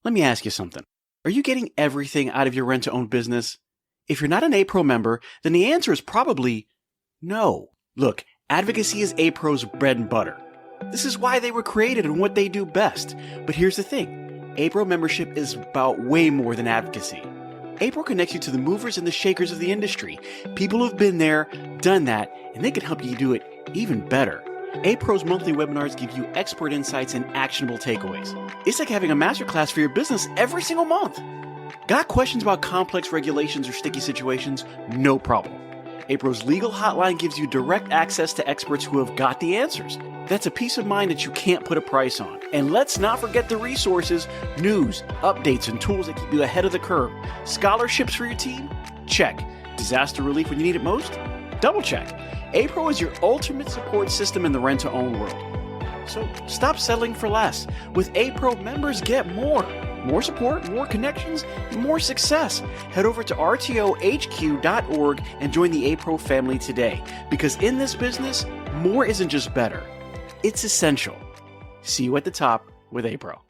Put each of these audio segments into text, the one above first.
Let me ask you something. Are you getting everything out of your rent-to-own business? If you're not an A-Pro member, then the answer is probably no. Look, advocacy is A-Pro's bread and butter. This is why they were created and what they do best. But here's the thing. A-Pro membership is about way more than advocacy. A-Pro connects you to the movers and the shakers of the industry, people who've been there, done that, and they can help you do it even better. A-Pro's monthly webinars give you expert insights and actionable takeaways. It's like having a masterclass for your business every single month. Got questions about complex regulations or sticky situations? No problem. A-Pro's legal hotline gives you direct access to experts who have got the answers. That's a peace of mind that you can't put a price on. And let's not forget the resources, news, updates, and tools that keep you ahead of the curve. Scholarships for your team? Check. Disaster relief when you need it most? Double check. A-Pro is your ultimate support system in the rent-to-own world. So stop settling for less. With A-Pro, members get more. More support, more connections, and more success. Head over to rtohq.org and join the A-Pro family today. Because in this business, more isn't just better. It's essential. See you at the top with A-Pro.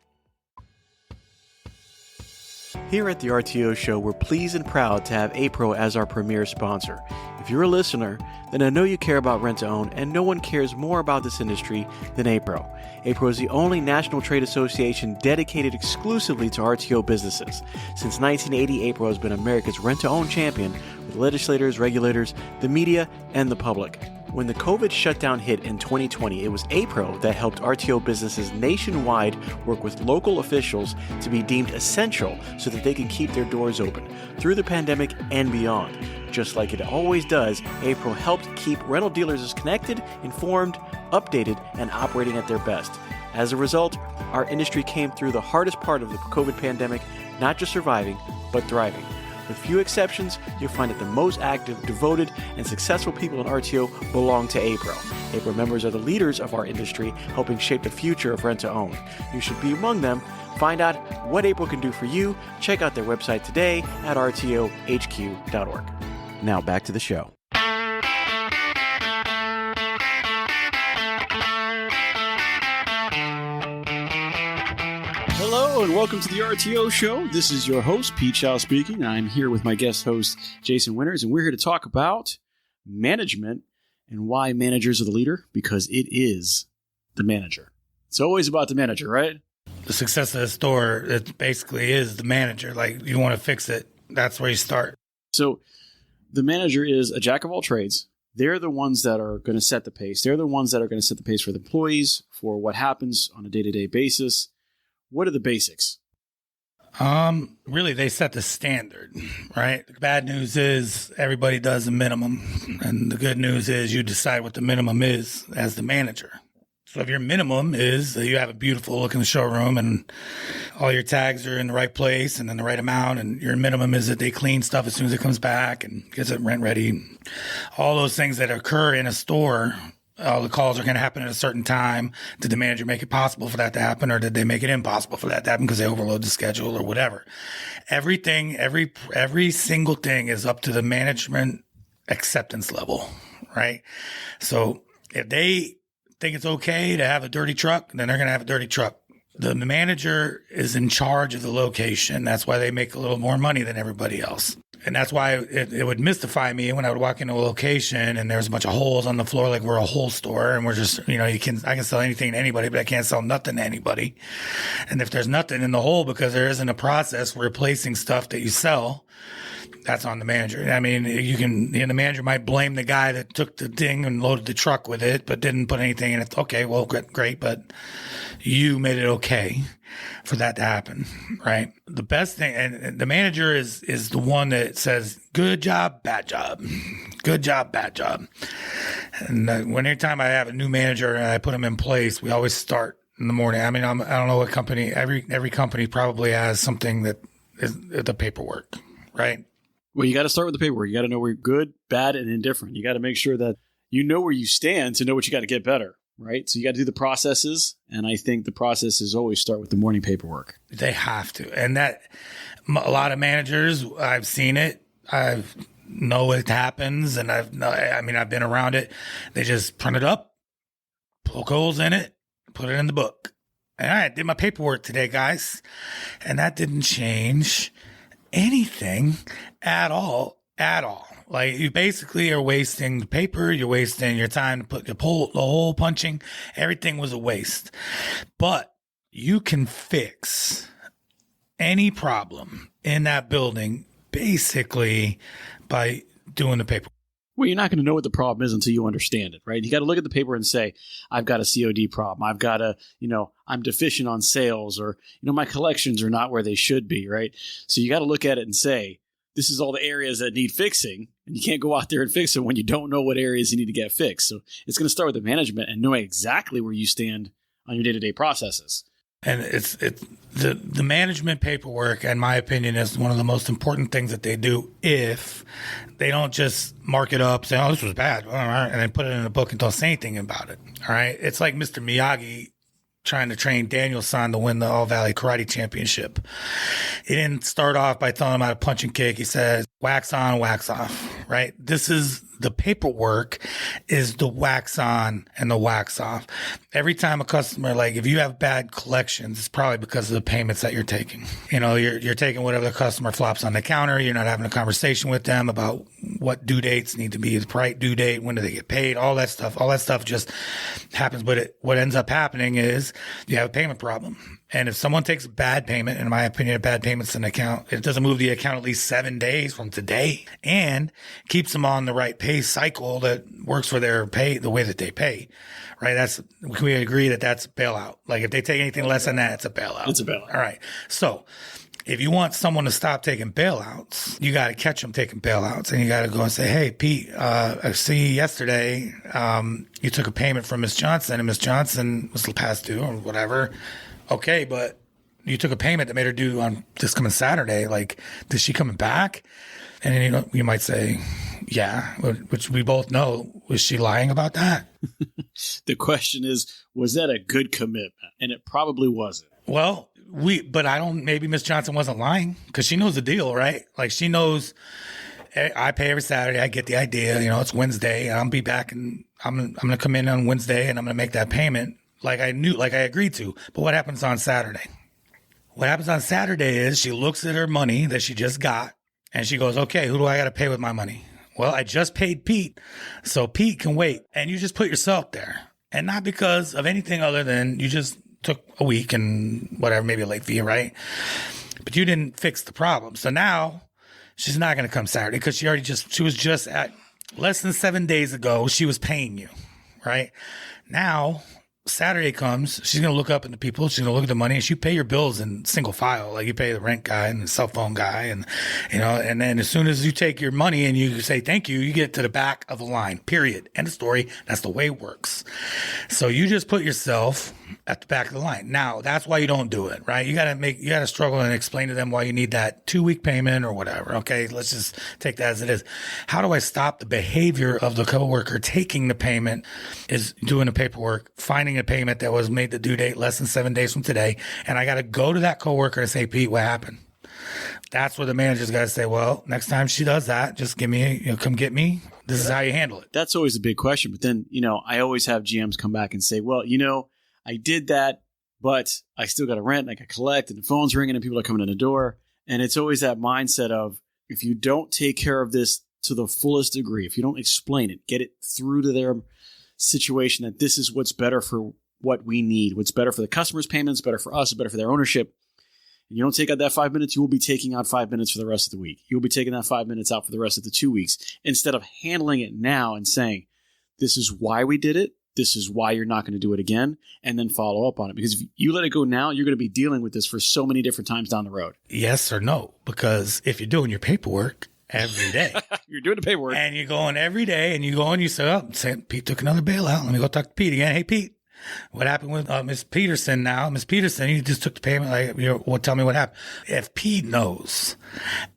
Here at the RTO Show, we're pleased and proud to have A-Pro as our premier sponsor. If you're a listener, then I know you care about rent-to-own, and no one cares more about this industry than A-Pro. A-Pro is the only national trade association dedicated exclusively to RTO businesses. Since 1980, A-Pro has been America's rent-to-own champion with legislators, regulators, the media, and the public. When the COVID shutdown hit in 2020, it was A-Pro that helped RTO businesses nationwide work with local officials to be deemed essential so that they can keep their doors open through the pandemic and beyond. Just like it always does, A-Pro helped keep rental dealers connected, informed, updated, and operating at their best. As a result, our industry came through the hardest part of the COVID pandemic, not just surviving, but thriving. With few exceptions, you'll find that the most active, devoted, and successful people in RTO belong to A-Pro. A-Pro members are the leaders of our industry, helping shape the future of rent-to-own. You should be among them. Find out what A-Pro can do for you. Check out their website today at rtohq.org. Now back to the show. Hello and welcome to the RTO Show. This is your host, Pete Chow speaking. I'm here with my guest host, Jason Winters, and we're here to talk about management and why managers are the leader, because it is the manager. It's always about the manager, right? The success of the store, it basically is the manager. Like, you want to fix it, that's where you start. So the manager is a jack of all trades. They're the ones that are going to set the pace. They're the ones that are going to set the pace for the employees, for what happens on a day-to-day basis. What are the basics? Really, they set the standard, right? The bad news is everybody does the minimum. And the good news is you decide what the minimum is as the manager. So if your minimum is that you have a beautiful looking showroom and all your tags are in the right place and in the right amount, and your minimum is that they clean stuff as soon as it comes back and gets it rent ready, all those things that occur in a store, all the calls are going to happen at a certain time. Did the manager make it possible for that to happen, or did they make it impossible for that to happen because they overload the schedule or whatever? Everything, every single thing is up to the management acceptance level, right? So if they think it's okay to have a dirty truck, then they're going to have a dirty truck. The manager is in charge of the location. That's why they make a little more money than everybody else. And that's why it would mystify me when I would walk into a location and there's a bunch of holes on the floor, like we're a hole store and we're just, I can sell anything to anybody, but I can't sell nothing to anybody. And if there's nothing in the hole because there isn't a process for replacing stuff that you sell, that's on the manager. I mean, the manager might blame the guy that took the thing and loaded the truck with it, but didn't put anything in it. Okay, well, great, but you made it okay for that to happen, right? The best thing, and the manager is the one that says, good job, bad job. Good job, bad job. And every time I have a new manager and I put him in place, we always start in the morning. I mean, I don't know what company, every company probably has something that is the paperwork, right? Well, you got to start with the paperwork. You got to know where you're good, bad, and indifferent. You got to make sure that you know where you stand to know what you got to get better, right? So you got to do the processes. And I think the processes always start with the morning paperwork. They have to. And that a lot of managers, I've seen it. I know it happens. And I've been around it. They just print it up, poke holes in it, put it in the book. And I did my paperwork today, guys. And that didn't change anything at all. Like, you basically are wasting the paper. You're wasting your time to put the hole punching. Everything was a waste. But you can fix any problem in that building basically by doing the paperwork. Well, you're not going to know what the problem is until you understand it, right? You got to look at the paper and say, I've got a COD problem. I've got I'm deficient on sales, or, my collections are not where they should be, right? So you got to look at it and say, this is all the areas that need fixing, and you can't go out there and fix them when you don't know what areas you need to get fixed. So it's going to start with the management and knowing exactly where you stand on your day-to-day processes. And it's the management paperwork, in my opinion, is one of the most important things that they do. If they don't just mark it up, say, "Oh, this was bad," all right, and then put it in a book and don't say anything about it. All right, it's like Mr. Miyagi trying to train Daniel-san to win the All Valley Karate Championship. He didn't start off by telling him how to punch and kick. He says, wax on, wax off, right? This is the paperwork, is the wax on and the wax off. Every time a customer, like, if you have bad collections, it's probably because of the payments that you're taking. You're taking whatever the customer flops on the counter. You're not having a conversation with them about what due dates need to be, the right due date, when do they get paid, all that stuff. All that stuff just happens. But what ends up happening is you have a payment problem. And if someone takes a bad payment, in my opinion, a bad payment's an account, it doesn't move the account at least 7 days from today, and keeps them on the right pay cycle that works for their pay, the way that they pay, right? We agree that that's a bailout. Like, if they take anything less than that, it's a bailout. It's a bailout. All right. So if you want someone to stop taking bailouts, you got to catch them taking bailouts, and you got to go and say, "Hey, Pete, I see yesterday, you took a payment from Miss Johnson, and Miss Johnson was past due or whatever. Okay, but you took a payment that made her due on this coming Saturday. Like, is she coming back?" And then, you might say, "Yeah," which we both know. Was she lying about that? The question is, was that a good commitment? And it probably wasn't. Well, maybe Miss Johnson wasn't lying, because she knows the deal, right? Like, she knows, I pay every Saturday. I get the idea. It's Wednesday, and I'll be back, and I'm going to come in on Wednesday, and I'm going to make that payment. Like I agreed to. But what happens on Saturday? What happens on Saturday is she looks at her money that she just got, and she goes, "Okay, who do I got to pay with my money?" Well, I just paid Pete, so Pete can wait. And you just put yourself there. And not because of anything other than you just took a week and whatever, maybe a late fee, right? But you didn't fix the problem. So now she's not going to come Saturday, because she was just at less than 7 days ago, she was paying you, right? Now Saturday comes, she's going to look up at the people, she's going to look at the money, and you pay your bills in single file. Like, you pay the rent guy and the cell phone guy, and, and then as soon as you take your money and you say thank you, you get to the back of the line, period. End of story. That's the way it works. So you just put yourself at the back of the line. Now, that's why you don't do it, right? You got to struggle and explain to them why you need that 2-week payment or whatever. Okay. Let's just take that as it is. How do I stop the behavior of the coworker taking the payment, is doing the paperwork, finding a payment that was made the due date less than 7 days from today, and I got to go to that coworker and say, "Pete, what happened?" That's where the manager's got to say, "Well, next time she does that, just give me, come get me. This is how you handle it." That's always a big question. But then, I always have GMs come back and say, "Well, I did that, but I still got to rent, and I got to collect, and the phone's ringing, and people are coming in the door." And it's always that mindset of, if you don't take care of this to the fullest degree, if you don't explain it, get it through to their situation that this is what's better for what we need, what's better for the customer's payments, better for us, better for their ownership. And you don't take out that 5 minutes, you will be taking out 5 minutes for the rest of the week. You'll be taking that 5 minutes out for the rest of the 2 weeks, instead of handling it now and saying, "This is why we did it. This is why you're not going to do it again," and then follow up on it. Because if you let it go now, you're going to be dealing with this for so many different times down the road. Yes or no? Because if you're doing your paperwork every day, you're doing the paperwork, and you're going every day, and you go and you say, "Oh, Pete took another bailout. Let me go talk to Pete again. Hey, Pete, what happened with Miss Peterson now? Miss Peterson, you just took the payment. Like, tell me what happened." If Pete knows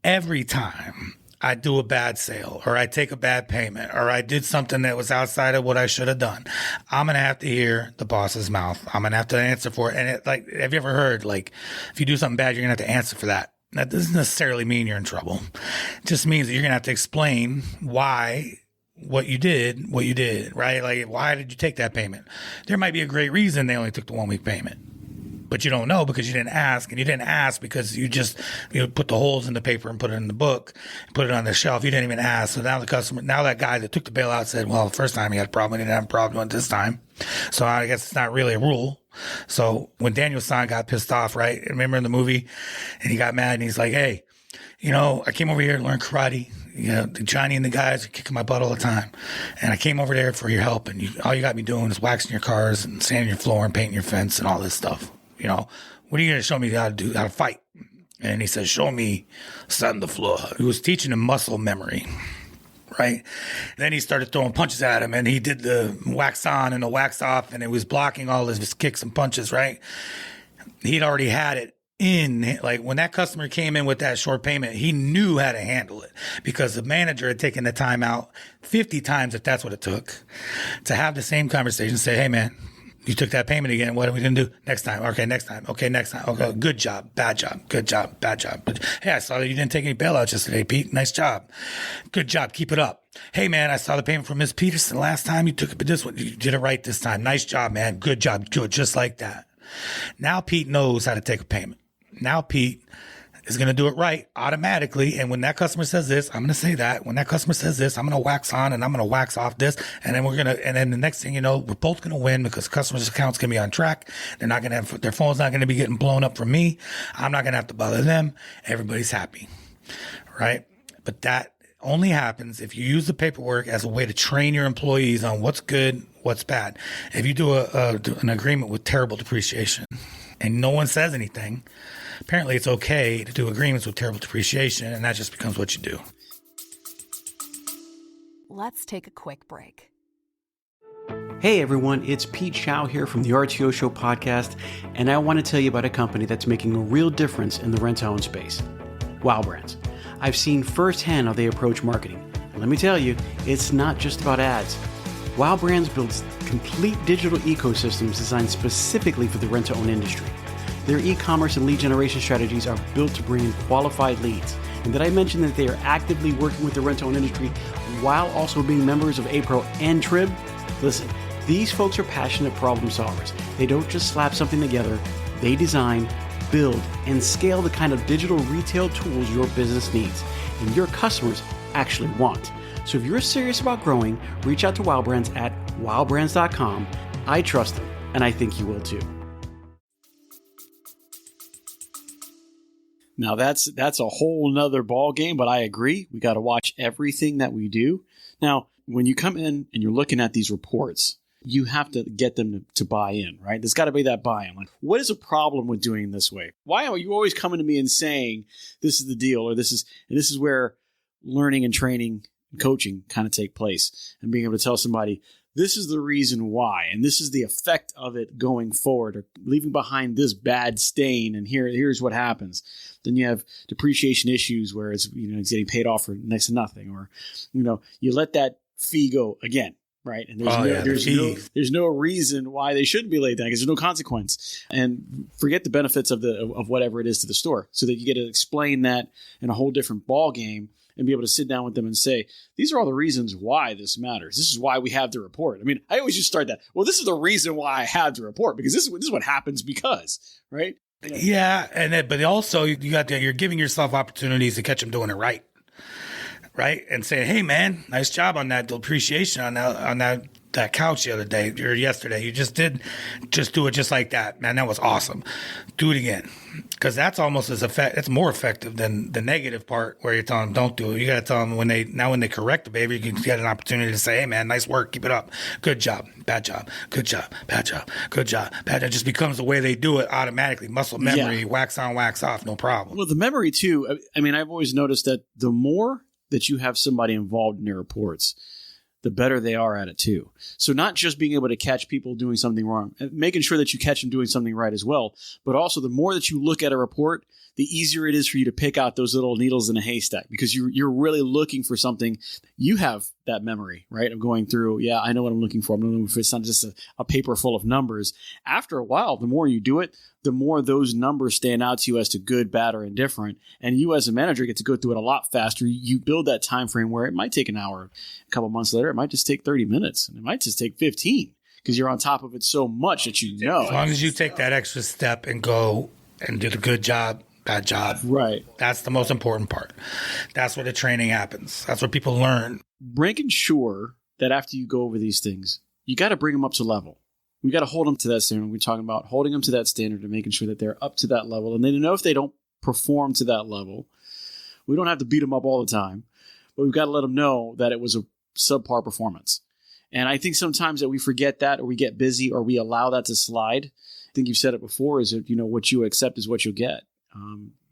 every time I do a bad sale, or I take a bad payment, or I did something that was outside of what I should have done, I'm going to have to hear the boss's mouth. I'm going to have to answer for it. And have you ever heard, like, if you do something bad, you're going to have to answer for that? That doesn't necessarily mean you're in trouble. It just means that you're going to have to explain why what you did, right? Like, why did you take that payment? There might be a great reason they only took the 1 week payment. but you don't know because you didn't ask, and you didn't ask because you put the holes in the paper and put it in the book, put it on the shelf. You didn't even ask. So now that guy that took the bailout said, well, the first time he had a problem, he didn't have a problem with this time. So I guess it's not really a rule. So when Daniel San got pissed off, right? Remember in the movie, and he got mad and he's like, hey, I came over here to learn karate. Johnny and the guys are kicking my butt all the time. And I came over there for your help. And all you got me doing is waxing your cars and sanding your floor and painting your fence and all this stuff. What are you going to show me how to fight? And he says, show me on the floor. He was teaching him muscle memory. Right. Then he started throwing punches at him, and he did the wax on and the wax off, and it was blocking all of his kicks and punches. Right. He'd already had it in, like, when that customer came in with that short payment, he knew how to handle it because the manager had taken the time out 50 times, if that's what it took, to have the same conversation, say, hey, man, you took that payment again. What are we going to do next time? Okay, next time. Okay, next time. Okay, good job, bad job, good job, bad job. Hey, I saw that you didn't take any bailouts yesterday, Pete. Nice job. Good job. Keep it up. Hey, man, I saw the payment from Miss Peterson last time. You took it, but this one, you did it right this time. Nice job, man. Good job. Good, just like that. Now Pete knows how to take a payment. Now Pete is going to do it right automatically. And when that customer says this, I'm going to say that. When that customer says this, I'm going to wax on and I'm going to wax off this. And then and then the next thing you know, we're both going to win because customers' accounts going to be on track. They're not going to have, their phone's not going to be getting blown up from me. I'm not going to have to bother them. Everybody's happy. Right. But that only happens if you use the paperwork as a way to train your employees on what's good, what's bad. If you do an agreement with terrible depreciation and no one says anything, apparently it's okay to do agreements with terrible depreciation, and that just becomes what you do. Let's take a quick break. Hey everyone, it's Pete Chow here from the RTO Show podcast, and I want to tell you about a company that's making a real difference in the rent-to-own space, Wow Brands. I've seen firsthand how they approach marketing. And let me tell you, it's not just about ads. Wow Brands builds complete digital ecosystems designed specifically for the rent-to-own industry. Their e-commerce and lead generation strategies are built to bring in qualified leads. And did I mention that they are actively working with the rent-to-own industry while also being members of APRO and TRIB? Listen, these folks are passionate problem solvers. They don't just slap something together. They design, build, and scale the kind of digital retail tools your business needs and your customers actually want. So if you're serious about growing, reach out to Wow Brands at wowbrands.com. I trust them, and I think you will too. Now that's a whole nother ball game, but I agree. We got to watch everything that we do. Now, when you come in and you're looking at these reports, you have to get them to buy in, right? There's got to be that buy-in. Like, what is a problem with doing this way? Why are you always coming to me and saying this is the deal, or this is where learning and training and coaching kind of take place, and being able to tell somebody this is the reason why, and this is the effect of it going forward, or leaving behind this bad stain, and here's what happens. Then you have depreciation issues where it's getting paid off for next to nothing, or you let that fee go again, right? And there's no reason why they shouldn't be laid down because there's no consequence. And forget the benefits of whatever it is to the store, so that you get to explain that in a whole different ball game and be able to sit down with them and say, these are all the reasons why this matters. This is why we have the report. I mean, I always just start that. Well, this is the reason why I have the report, because this is what happens because, right? Yeah, but also you're giving yourself opportunities to catch them doing it right, and saying, "Hey, man, nice job on that depreciation on that couch the other day or yesterday. You just do it just like that, man. That was awesome. Do it again." Because that's almost it's more effective than the negative part where you're telling them don't do it. You got to tell them when they correct the behavior, you can get an opportunity to say, hey man, nice work, keep it up, good job, bad job, good job, bad job, good job, bad job. It just becomes the way they do it automatically. Muscle memory, wax on, wax off, no problem. Well, the memory too. I mean, I've always noticed that the more that you have somebody involved in their reports, the better they are at it too. So not just being able to catch people doing something wrong, making sure that you catch them doing something right as well, but also the more that you look at a report, the easier it is for you to pick out those little needles in a haystack, because you're really looking for something. You have that memory, right, of going through, yeah, I know what I'm looking for. I'm looking for, it's not just a paper full of numbers. After a while, the more you do it, the more those numbers stand out to you as to good, bad, or indifferent. And you as a manager get to go through it a lot faster. You build that time frame where it might take an hour. A couple months later, it might just take 30 minutes. And it might just take 15. because you're on top of it so much that you know. As long as you take that extra step and go and do the good job, bad job. Right. That's the most important part. That's where the training happens. That's where people learn. Making sure that after you go over these things, you got to bring them up to level. We got to hold them to that standard. We're talking about holding them to that standard and making sure that they're up to that level. And they know if they don't perform to that level, we don't have to beat them up all the time, but we've got to let them know that it was a subpar performance. And I think sometimes that we forget that, or we get busy, or we allow that to slide. I think you've said it before, is that, what you accept is what you'll get.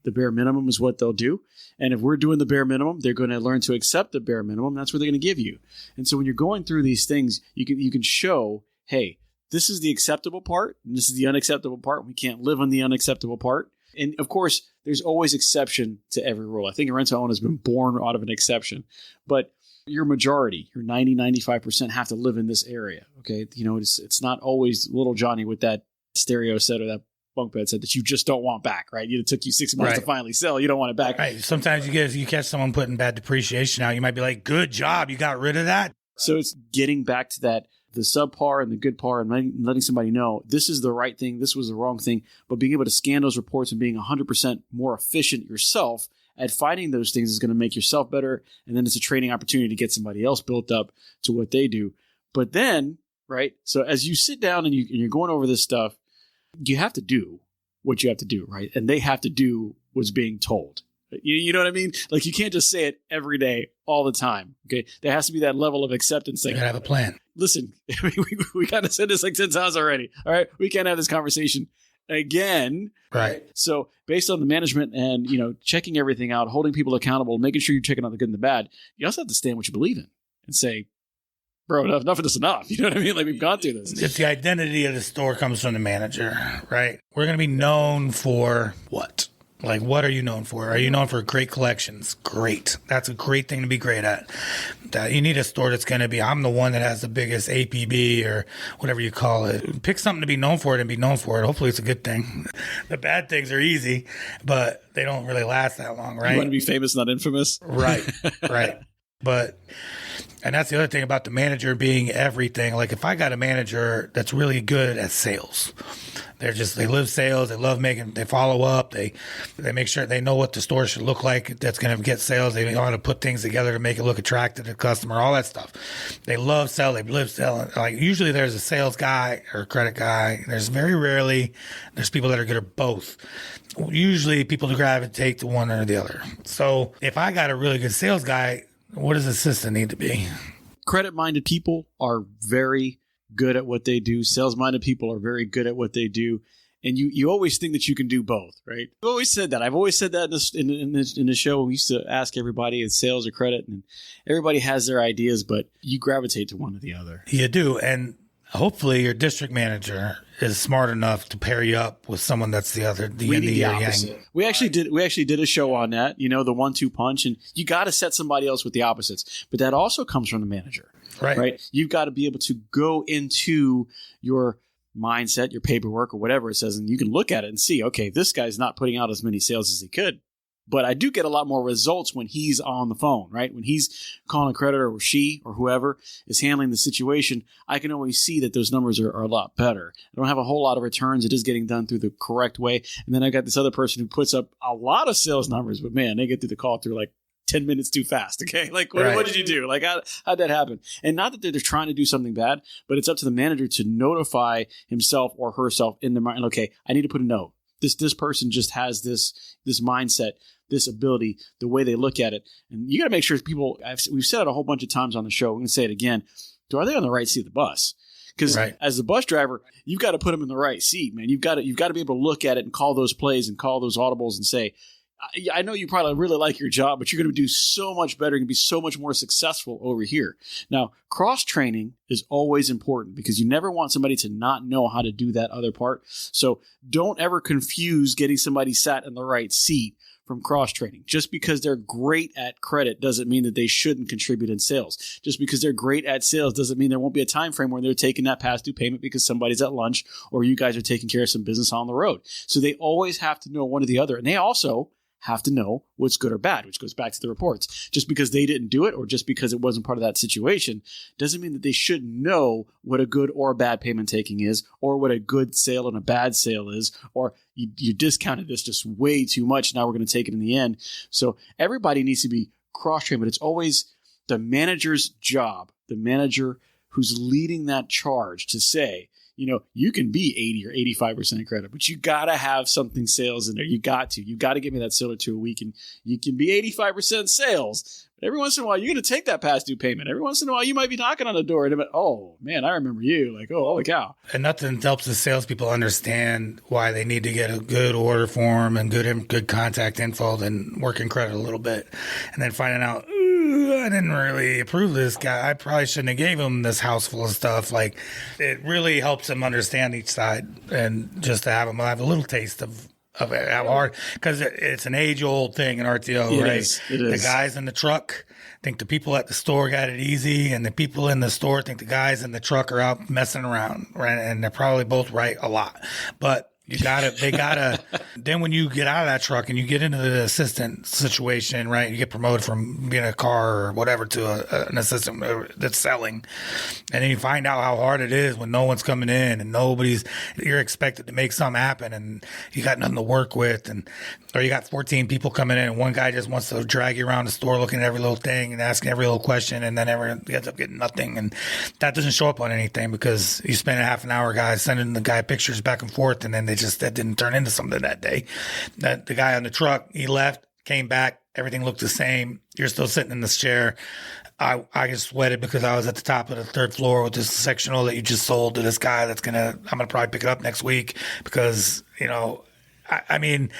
The bare minimum is what they'll do. And if we're doing the bare minimum, they're going to learn to accept the bare minimum. That's what they're going to give you. And so when you're going through these things, you can show, hey, this is the acceptable part, and this is the unacceptable part. We can't live on the unacceptable part. And of course, there's always exception to every rule. I think a rent-to-own has been born out of an exception. But your majority, your 90, 95% have to live in this area. Okay. It's not always little Johnny with that stereo set or that bunk bed set that you just don't want back, right? It took you 6 months to finally sell. You don't want it back. Right. Sometimes you catch someone putting bad depreciation out. You might be like, good job. You got rid of that. So it's getting back to that, the subpar and the good par, and letting somebody know this is the right thing, this was the wrong thing, but being able to scan those reports and being 100% more efficient yourself at finding those things is going to make yourself better. And then it's a training opportunity to get somebody else built up to what they do. But then, right, so as you sit down and you're going over this stuff, you have to do what you have to do, right? And they have to do what's being told. You know what I mean? Like, you can't just say it every day, all the time. Okay. There has to be that level of acceptance. You gotta have a plan. Listen, we kind of said this like 10 times already. All right. We can't have this conversation again. Right. So based on the management and, checking everything out, holding people accountable, making sure you're checking out the good and the bad, you also have to stand what you believe in and say, bro, enough of this enough. You know what I mean? Like, we've gone through this. If the identity of the store comes from the manager, right? We're going to be known for what? Like, what are you known for? Are you known for great collections? Great. That's a great thing to be great at. That you need a store that's going to be, I'm the one that has the biggest APB or whatever you call it. Pick something to be known for it and be known for it. Hopefully it's a good thing. The bad things are easy, but they don't really last that long, right? You want to be famous, not infamous? Right, right. And that's the other thing about the manager being everything. Like, if I got a manager that's really good at sales, they live sales, they follow up, they make sure they know what the store should look like that's going to get sales. They know how to put things together to make it look attractive to the customer, all that stuff. They love sell, they live selling. Like, usually there's a sales guy or a credit guy. There's people that are good at both. Usually people gravitate to one or the other. So if I got a really good sales guy, what does the assistant need to be? Credit-minded people are very good at what they do. Sales-minded people are very good at what they do. And you always think that you can do both, right? I've always said that. I've always said that in the show. We used to ask everybody in sales or credit, and everybody has their ideas, but you gravitate to one or the other. You do. And hopefully your district manager is smart enough to pair you up with someone that's the opposite. Yang. We actually did a show on that, the 1-2 punch, and you got to set somebody else with the opposites. But that also comes from the manager, right? You've got to be able to go into your mindset, your paperwork, or whatever it says, and you can look at it and see, okay, this guy's not putting out as many sales as he could. But I do get a lot more results when he's on the phone, right? When he's calling a creditor, or she or whoever is handling the situation, I can always see that those numbers are a lot better. I don't have a whole lot of returns. It is getting done through the correct way. And then I got this other person who puts up a lot of sales numbers, but man, they get through the call through like 10 minutes too fast. Okay. Like, what did you do? Like, how'd that happen? And not that they're trying to do something bad, but it's up to the manager to notify himself or herself in the mind. Okay, I need to put a note. This person just has this mindset, this ability, the way they look at it. And you got to make sure people, we've said it a whole bunch of times on the show. We're going to say it again. Are they on the right seat of the bus? Because as the bus driver, you've got to put them in the right seat, man. You've got to be able to look at it and call those plays and call those audibles and say, I know you probably really like your job, but you're going to do so much better. You're going to be so much more successful over here. Now, cross-training is always important because you never want somebody to not know how to do that other part. So don't ever confuse getting somebody sat in the right seat from cross-training. Just because they're great at credit doesn't mean that they shouldn't contribute in sales. Just because they're great at sales doesn't mean there won't be a time frame where they're taking that past due payment because somebody's at lunch or you guys are taking care of some business on the road. So they always have to know one or the other. And they also have to know what's good or bad, which goes back to the reports. Just because they didn't do it or just because it wasn't part of that situation doesn't mean that they should know what a good or a bad payment taking is, or what a good sale and a bad sale is, or you discounted this just way too much. Now we're going to take it in the end. So everybody needs to be cross-trained, but it's always the manager's job, the manager who's leading that charge, to say, you can be 80 or 85% credit, but you got to have something sales in there. You got to give me that sale or two a week, and you can be 85% sales. But every once in a while, you're going to take that past due payment. Every once in a while, you might be knocking on the door and, oh man, I remember you. Like, oh, holy cow. And nothing helps the salespeople understand why they need to get a good order form and good contact info than working credit a little bit. And then finding out, I didn't really approve this guy. I probably shouldn't have gave him this house full of stuff. Like, it really helps them understand each side, and just to have them have a little taste of it, how hard, because it's an age-old thing in RTO, right? It is. The guys in the truck think the people at the store got it easy, and the people in the store think the guys in the truck are out messing around, right? And they're probably both right a lot. But they gotta, then when you get out of that truck and you get into the assistant situation, right? You get promoted from being a car or whatever to an assistant that's selling. And then you find out how hard it is when no one's coming in and you're expected to make something happen and you got nothing to work with. Or you got 14 people coming in and one guy just wants to drag you around the store looking at every little thing and asking every little question, and then everyone ends up getting nothing. And that doesn't show up on anything because you spend a half an hour, guys, sending the guy pictures back and forth, and then that didn't turn into something that day. That the guy on the truck, he left, came back, everything looked the same. You're still sitting in this chair. I just sweated because I was at the top of the third floor with this sectional that you just sold to this guy I'm gonna probably pick it up next week because, I mean,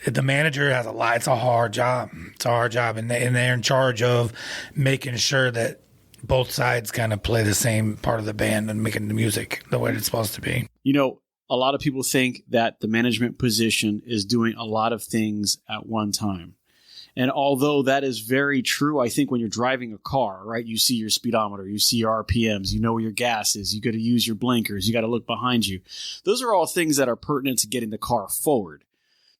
the manager has a lot. It's a hard job. And they're in charge of making sure that both sides kind of play the same part of the band and making the music the way it's supposed to be. A lot of people think that the management position is doing a lot of things at one time. And although that is very true, I think when you're driving a car, right, you see your speedometer, you see your RPMs, you know where your gas is, you got to use your blinkers, you got to look behind you. Those are all things that are pertinent to getting the car forward.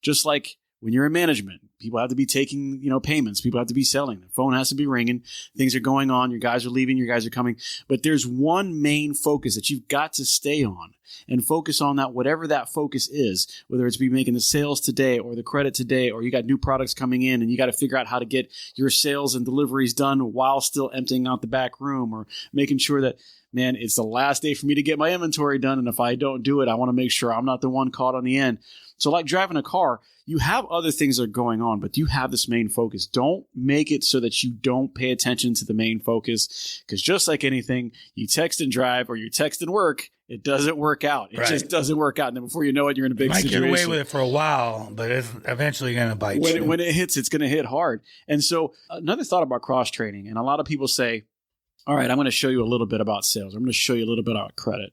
Just like when you're in management, people have to be taking, payments. People have to be selling. The phone has to be ringing. Things are going on. Your guys are leaving. Your guys are coming. But there's one main focus that you've got to stay on and focus on that, whatever that focus is, whether it's be making the sales today or the credit today, or you got new products coming in and you got to figure out how to get your sales and deliveries done while still emptying out the back room, or making sure that, man, it's the last day for me to get my inventory done. And if I don't do it, I want to make sure I'm not the one caught on the end. So like driving a car, you have other things that are going on, but you have this main focus. Don't make it so that you don't pay attention to the main focus, because just like anything, you text and drive or you text and work, it doesn't work out. It just doesn't work out. And then before you know it, you're in a big situation. You might get away with it for a while, but it's eventually going to bite you. When it hits, it's going to hit hard. And so another thought about cross-training, and a lot of people say, all right, I'm going to show you a little bit about sales. I'm going to show you a little bit about credit.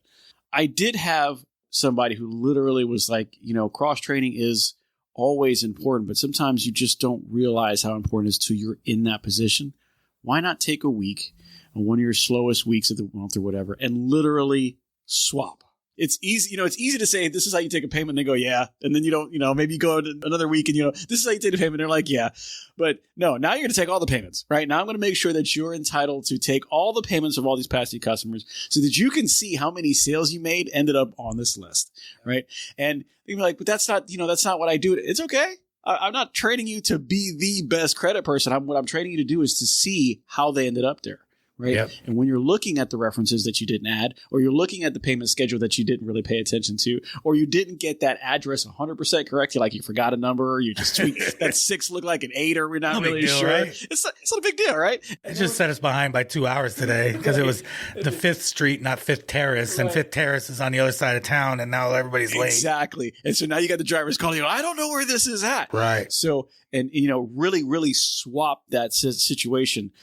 I did have somebody who literally was like, cross-training is always important, but sometimes you just don't realize how important it is till you're in that position. Why not take a week on one of your slowest weeks of the month or whatever and literally swap? It's easy, it's easy to say, this is how you take a payment. And they go, yeah. And then you don't, maybe you go another week and, this is how you take a payment. They're like, yeah. But no, now you're going to take all the payments, right? Now I'm going to make sure that you're entitled to take all the payments of all these past due customers so that you can see how many sales you made ended up on this list, right? And you're like, but that's not, that's not what I do. It's okay. I'm not training you to be the best credit person. What I'm training you to do is to see how they ended up there. Right. Yep. And when you're looking at the references that you didn't add, or you're looking at the payment schedule that you didn't really pay attention to, or you didn't get that address 100% correct, like you forgot a number, or you just tweaked that 6 looked like an 8, or we're not really deal, sure. Right? It's not a big deal, right? It just set us behind by 2 hours today because it was the 5th Street, not 5th Terrace, and 5th Terrace is on the other side of town, and now everybody's late. Exactly. And so now you got the drivers calling you, I don't know where this is at. Right. So, and really, really swap that situation.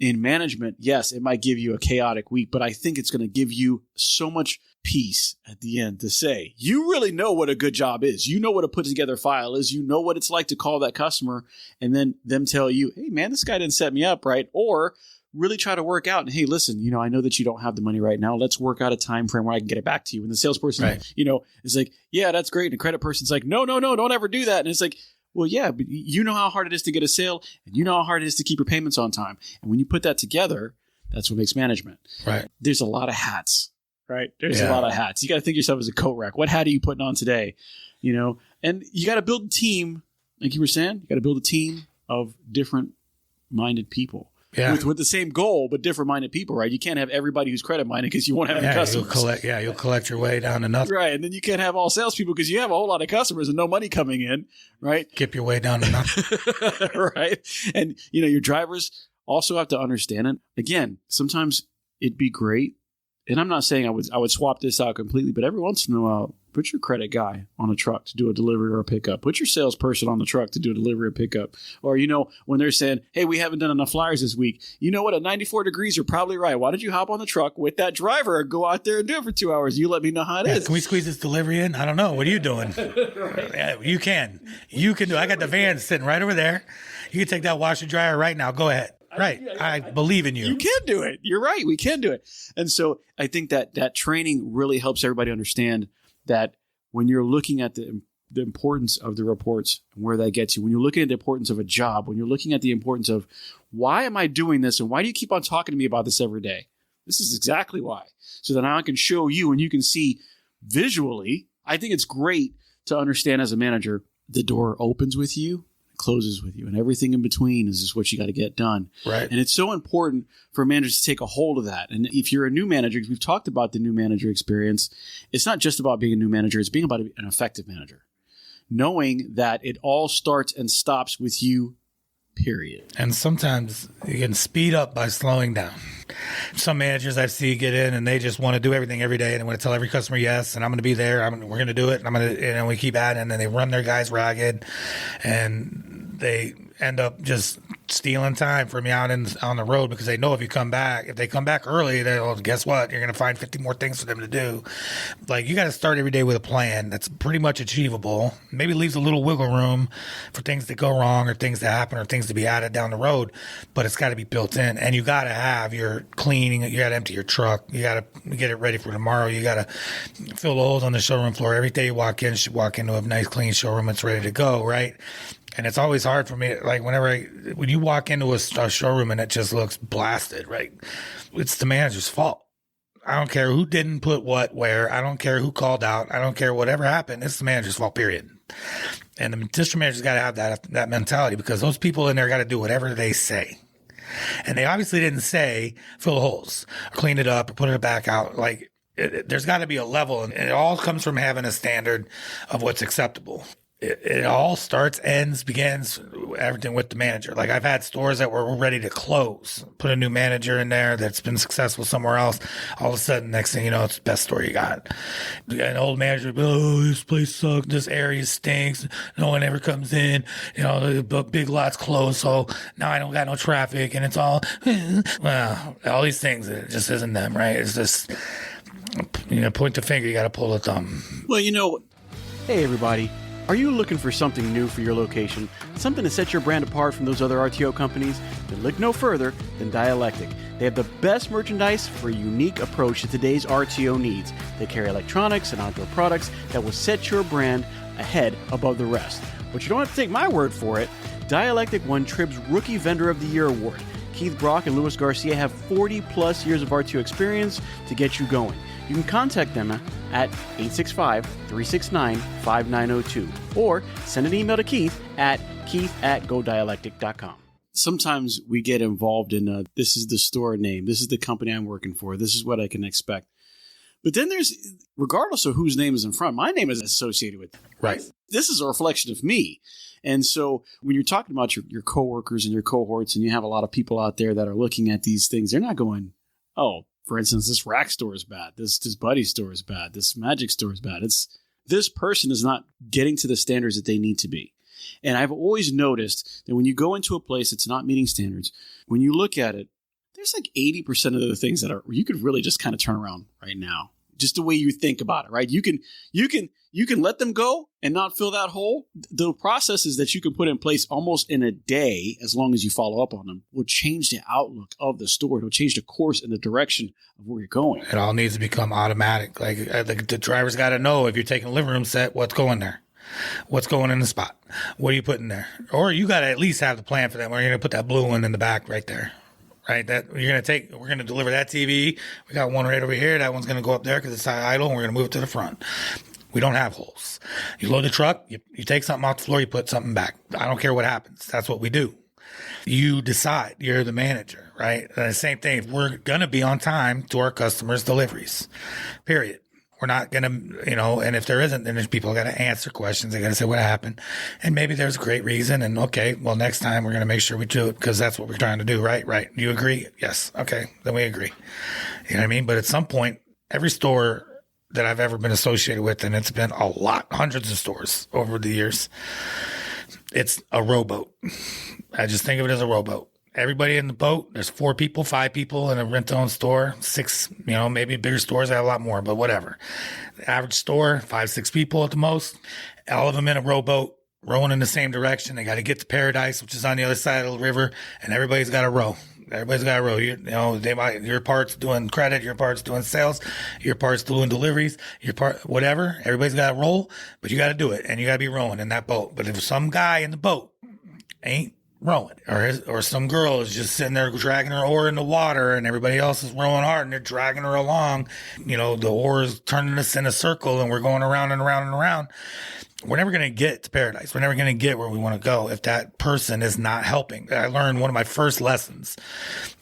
In management, yes, it might give you a chaotic week, but I think it's going to give you so much peace at the end to say, you really know what a good job is. You know what a put together file is. You know what it's like to call that customer and then them tell you, hey, man, this guy didn't set me up right. Or really try to work out and, hey, listen, I know that you don't have the money right now. Let's work out a time frame where I can get it back to you. And the salesperson, is like, yeah, that's great. And the credit person's like, no, don't ever do that. And it's like, Well, yeah, but you know how hard it is to get a sale, and you know how hard it is to keep your payments on time. And when you put that together, that's what makes management. Right. There's a lot of hats, right? There's a lot of hats. You got to think of yourself as a coat rack. What hat are you putting on today? You know, and you got to build a team, like you were saying. You got to build a team of different-minded people. Yeah. With the same goal, but different-minded people, right? You can't have everybody who's credit-minded because you won't have any customers. You'll collect your way down to nothing. Right, and then you can't have all salespeople because you have a whole lot of customers and no money coming in, right? Skip your way down to nothing. Right, and your drivers also have to understand it. Again, sometimes it'd be great, and I'm not saying I would swap this out completely, but every once in a while, put your credit guy on a truck to do a delivery or a pickup. Put your salesperson on the truck to do a delivery or pickup. Or, when they're saying, hey, we haven't done enough flyers this week. You know what? At 94 degrees, you're probably right. Why don't you hop on the truck with that driver and go out there and do it for 2 hours? You let me know how it is. Can we squeeze this delivery in? I don't know. What are you doing? Right. Yeah, you can. You can do. I got the van sitting right over there. You can take that washer dryer right now. Go ahead. Right. I believe in you. You can do it. You're right. We can do it. And so I think that training really helps everybody understand that when you're looking at the importance of the reports and where that gets you, when you're looking at the importance of a job, when you're looking at the importance of why am I doing this and why do you keep on talking to me about this every day? This is exactly why. So that I can show you and you can see visually. I think it's great to understand as a manager, the door opens with you, closes with you, and everything in between is just what you got to get done. Right. And it's so important for managers to take a hold of that. And if you're a new manager, because we've talked about the new manager experience, it's not just about being a new manager, it's being about an effective manager. Knowing that it all starts and stops with you, period. And sometimes you can speed up by slowing down. Some managers I see get in and they just want to do everything every day and they want to tell every customer yes, and I'm going to be there. We're going to do it. And I'm going to, and we keep adding, and then they run their guys ragged, and they end up just stealing time from you out on the road because they know if they come back early, they'll guess what? You're going to find 50 more things for them to do. Like, you got to start every day with a plan that's pretty much achievable. Maybe leaves a little wiggle room for things that go wrong or things that happen or things to be added down the road, but it's got to be built in. And you got to have your cleaning. You got to empty your truck. You got to get it ready for tomorrow. You got to fill the holes on the showroom floor. Every day you walk in, you should walk into a nice clean showroom that's ready to go, right? And it's always hard for me, like when you walk into a showroom and it just looks blasted, right? It's the manager's fault. I don't care who didn't put what where. I don't care who called out. I don't care whatever happened. It's the manager's fault, period. And the district manager's got to have that mentality, because those people in there got to do whatever they say. And they obviously didn't say fill the holes or clean it up or put it back out. Like, there's got to be a level, and it all comes from having a standard of what's acceptable. It all starts, ends, begins, everything with the manager. Like, I've had stores that were ready to close, put a new manager in there that's been successful somewhere else. All of a sudden, next thing you know, it's the best store you got. An old manager, oh, this place sucks. This area stinks. No one ever comes in. The big lot's closed, so now I don't got no traffic, and it's all, well, all these things, it just isn't them, right? It's just, point the finger, you got to pull the thumb. Well, hey, everybody. Are you looking for something new for your location? Something to set your brand apart from those other RTO companies? Then look no further than Dialectic. They have the best merchandise for a unique approach to today's RTO needs. They carry electronics and outdoor products that will set your brand ahead above the rest. But you don't have to take my word for it. Dialectic won Trib's Rookie Vendor of the Year award. Keith Brock and Luis Garcia have 40-plus years of RTO experience to get you going. You can contact them at 865-369-5902 or send an email to Keith at keith@godialectic.com. Sometimes we get involved in this is the store name, this is the company I'm working for, this is what I can expect. But then there's, regardless of whose name is in front, my name is associated with it. Right. This is a reflection of me. And so when you're talking about your coworkers and your cohorts, and you have a lot of people out there that are looking at these things, they're not going, oh, for instance, this rack store is bad. This Buddy store is bad. This Magic store is bad. This person is not getting to the standards that they need to be. And I've always noticed that when you go into a place that's not meeting standards, when you look at it, there's like 80% of the things that you could really just kind of turn around right now. Just the way you think about it, right? You can let them go and not fill that hole. The processes that you can put in place almost in a day, as long as you follow up on them, will change the outlook of the store. It'll change the course and the direction of where you're going. It all needs to become automatic. Like, the driver's got to know if you're taking a living room set, what's going there. What's going in the spot? What are you putting there? Or you got to at least have the plan for that. We're going to put that blue one in the back right there. Right, we're going to deliver that TV. We got one right over here. That one's going to go up there because it's idle, and we're going to move it to the front. We don't have holes. You load the truck, you take something off the floor, you put something back. I don't care what happens. That's what we do. You decide. You're the manager, right? And the same thing. We're going to be on time to our customers' deliveries, period. We're not going to, and if there isn't, then there's people got to answer questions. They got to say what happened. And maybe there's a great reason. And okay, well, next time we're going to make sure we do it because that's what we're trying to do. Right. You agree? Yes. Okay. Then we agree. You know what I mean? But at some point, every store that I've ever been associated with, and it's been a lot, hundreds of stores over the years, it's a rowboat. I just think of it as a rowboat. Everybody in the boat, there's 4 people, 5 people in a rent-to-own store, 6, maybe bigger stores have a lot more, but whatever. The average store, 5, 6 people at the most, all of them in a rowboat, rowing in the same direction. They got to get to Paradise, which is on the other side of the river, and everybody's got to row. Everybody's got to row. Your part's doing credit, your part's doing sales, your part's doing deliveries, your part, whatever. Everybody's got to roll, but you got to do it, and you got to be rowing in that boat. But if some guy in the boat ain't rowing, or some girl is just sitting there dragging her oar in the water and everybody else is rowing hard and they're dragging her along, the oar is turning us in a circle and we're going around and around and around, we're never going to get to Paradise. We're never going to get where we want to go if that person is not helping. I learned one of my first lessons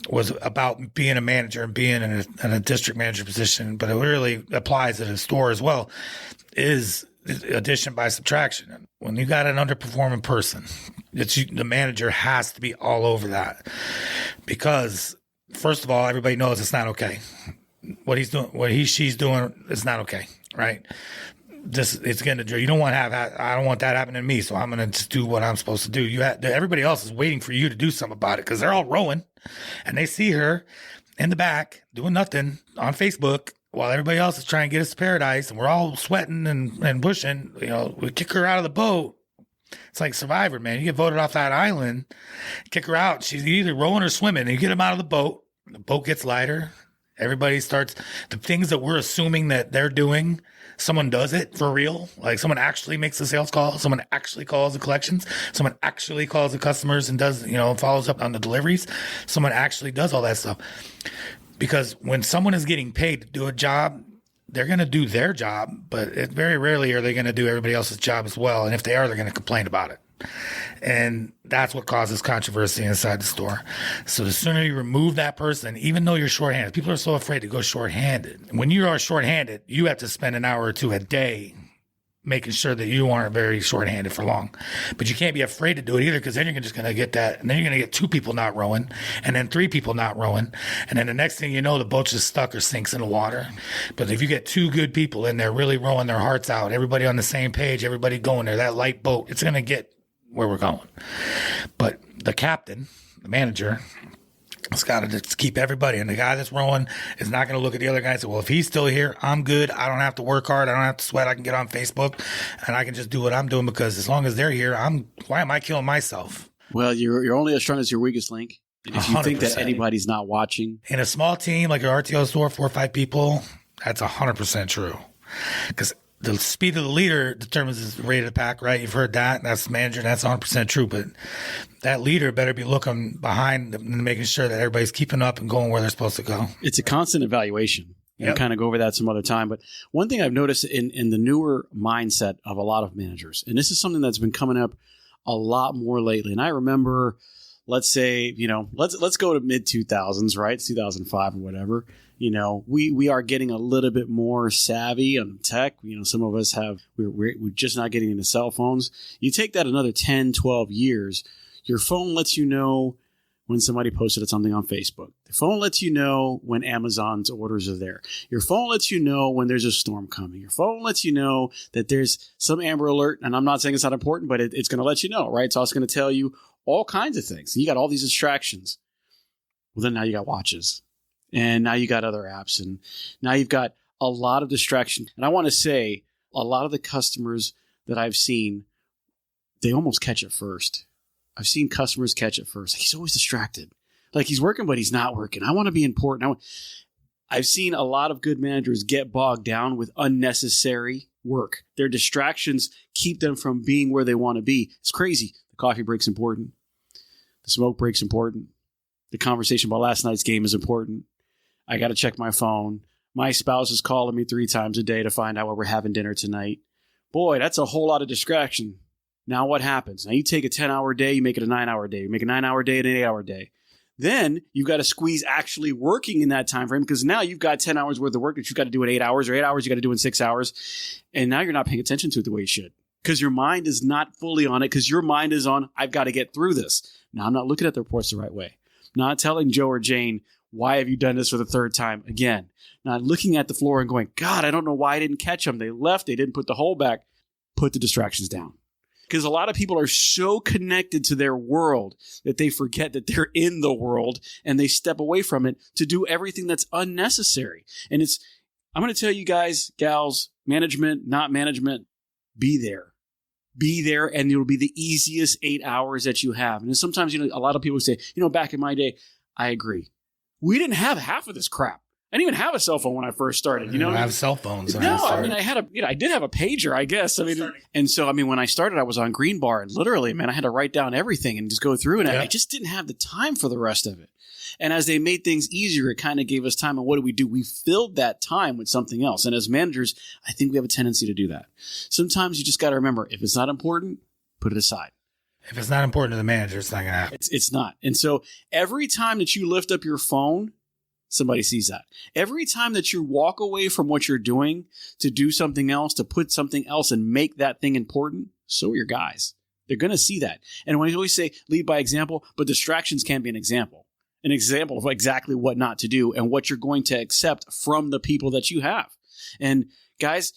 was about being a manager and being in a district manager position, but it really applies at a store as well, is addition by subtraction. When you got an underperforming person, the manager has to be all over that, because first of all, everybody knows it's not okay. What he's doing, she's doing, is not okay, right? It's going to. You don't want to have. I don't want that happening to me, so I'm going to just do what I'm supposed to do. Everybody else is waiting for you to do something about it because they're all rowing, and they see her in the back doing nothing on Facebook, while everybody else is trying to get us to Paradise, and we're all sweating and pushing. We kick her out of the boat. It's like Survivor, man. You get voted off that island, kick her out. She's either rowing or swimming, and you get them out of the boat. The boat gets lighter. Everybody starts the things that we're assuming that they're doing. Someone does it for real. Like someone actually makes the sales call. Someone actually calls the collections. Someone actually calls the customers and does, follows up on the deliveries. Someone actually does all that stuff. Because when someone is getting paid to do a job, they're going to do their job, but very rarely are they going to do everybody else's job as well. And if they are, they're going to complain about it. And that's what causes controversy inside the store. So the sooner you remove that person, even though you're shorthanded, people are so afraid to go shorthanded. When you are shorthanded, you have to spend an hour or 2 a day making sure that you aren't very shorthanded for long. But you can't be afraid to do it either, because then you're just going to get that. And then you're going to get 2 people not rowing, and then 3 people not rowing. And then the next thing you know, the boat's just stuck or sinks in the water. But if you get 2 good people in there really rowing their hearts out, everybody on the same page, everybody going there, that light boat, it's going to get where we're going. But the captain, the manager, it's got to just keep everybody. And the guy that's rowing is not going to look at the other guy and say, well, if he's still here, I'm good. I don't have to work hard. I don't have to sweat. I can get on Facebook and I can just do what I'm doing, because as long as they're here, why am I killing myself? Well, you're only as strong as your weakest link. And if you 100%. Think that anybody's not watching. In a small team like your RTO store, 4 or 5 people, that's 100% true. Because the speed of the leader determines the rate of the pack, right? You've heard that. That's the manager. That's 100% true. But that leader better be looking behind and making sure that everybody's keeping up and going where they're supposed to go. It's a constant evaluation. We'll kind of go over that some other time. But one thing I've noticed in the newer mindset of a lot of managers, and this is something that's been coming up a lot more lately. And I remember, let's say, let's go to mid 2000s, right? 2005 or whatever. We are getting a little bit more savvy on tech. Some of us we're just not getting into cell phones. You take that another 10, 12 years, your phone lets you know when somebody posted something on Facebook. The phone lets you know when Amazon's orders are there. Your phone lets you know when there's a storm coming. Your phone lets you know that there's some Amber Alert. And I'm not saying it's not important, but it's going to let you know, right? It's also going to tell you all kinds of things. And you got all these distractions. Well, then now you got watches. And now you got other apps. And now you've got a lot of distraction. And I want to say a lot of the customers that I've seen, they almost catch it first. I've seen customers catch it first. He's always distracted. Like he's working, but he's not working. I want to be important. I've seen a lot of good managers get bogged down with unnecessary work. Their distractions keep them from being where they want to be. It's crazy. The coffee break's important. The smoke break's important. The conversation about last night's game is important. I got to check my phone. My spouse is calling me 3 times a day to find out where we're having dinner tonight. Boy, that's a whole lot of distraction. Now what happens? Now you take a 10-hour day, you make it a 9-hour day. You make a 9-hour day and an 8-hour day. Then you've got to squeeze actually working in that time frame, because now you've got 10 hours worth of work that you've got to do in 8 hours, or 8 hours you got to do in 6 hours. And now you're not paying attention to it the way you should, because your mind is not fully on it, because your mind is on, I've got to get through this. Now I'm not looking at the reports the right way. Not telling Joe or Jane, why have you done this for the 3rd time? Again, not looking at the floor and going, God, I don't know why I didn't catch them. They left. They didn't put the hole back. Put the distractions down. Because a lot of people are so connected to their world that they forget that they're in the world, and they step away from it to do everything that's unnecessary. And I'm going to tell you guys, gals, management, not management, be there. Be there, and it'll be the easiest 8 hours that you have. And sometimes, a lot of people say, back in my day, I agree. We didn't have half of this crap. I didn't even have a cell phone when I first started. I have cell phones. I did have a pager, I guess. And so, when I started, I was on Green Bar, and literally, man, I had to write down everything and just go through, and I just didn't have the time for the rest of it. And as they made things easier, it kind of gave us time. And what do? We filled that time with something else. And as managers, I think we have a tendency to do that. Sometimes you just got to remember, if it's not important, put it aside. If it's not important to the manager, it's not going to happen. It's not. And so every time that you lift up your phone, somebody sees that. Every time that you walk away from what you're doing to do something else, to put something else and make that thing important, so are your guys. They're going to see that. And when I always say lead by example, but distractions can be an example of exactly what not to do and what you're going to accept from the people that you have. And guys,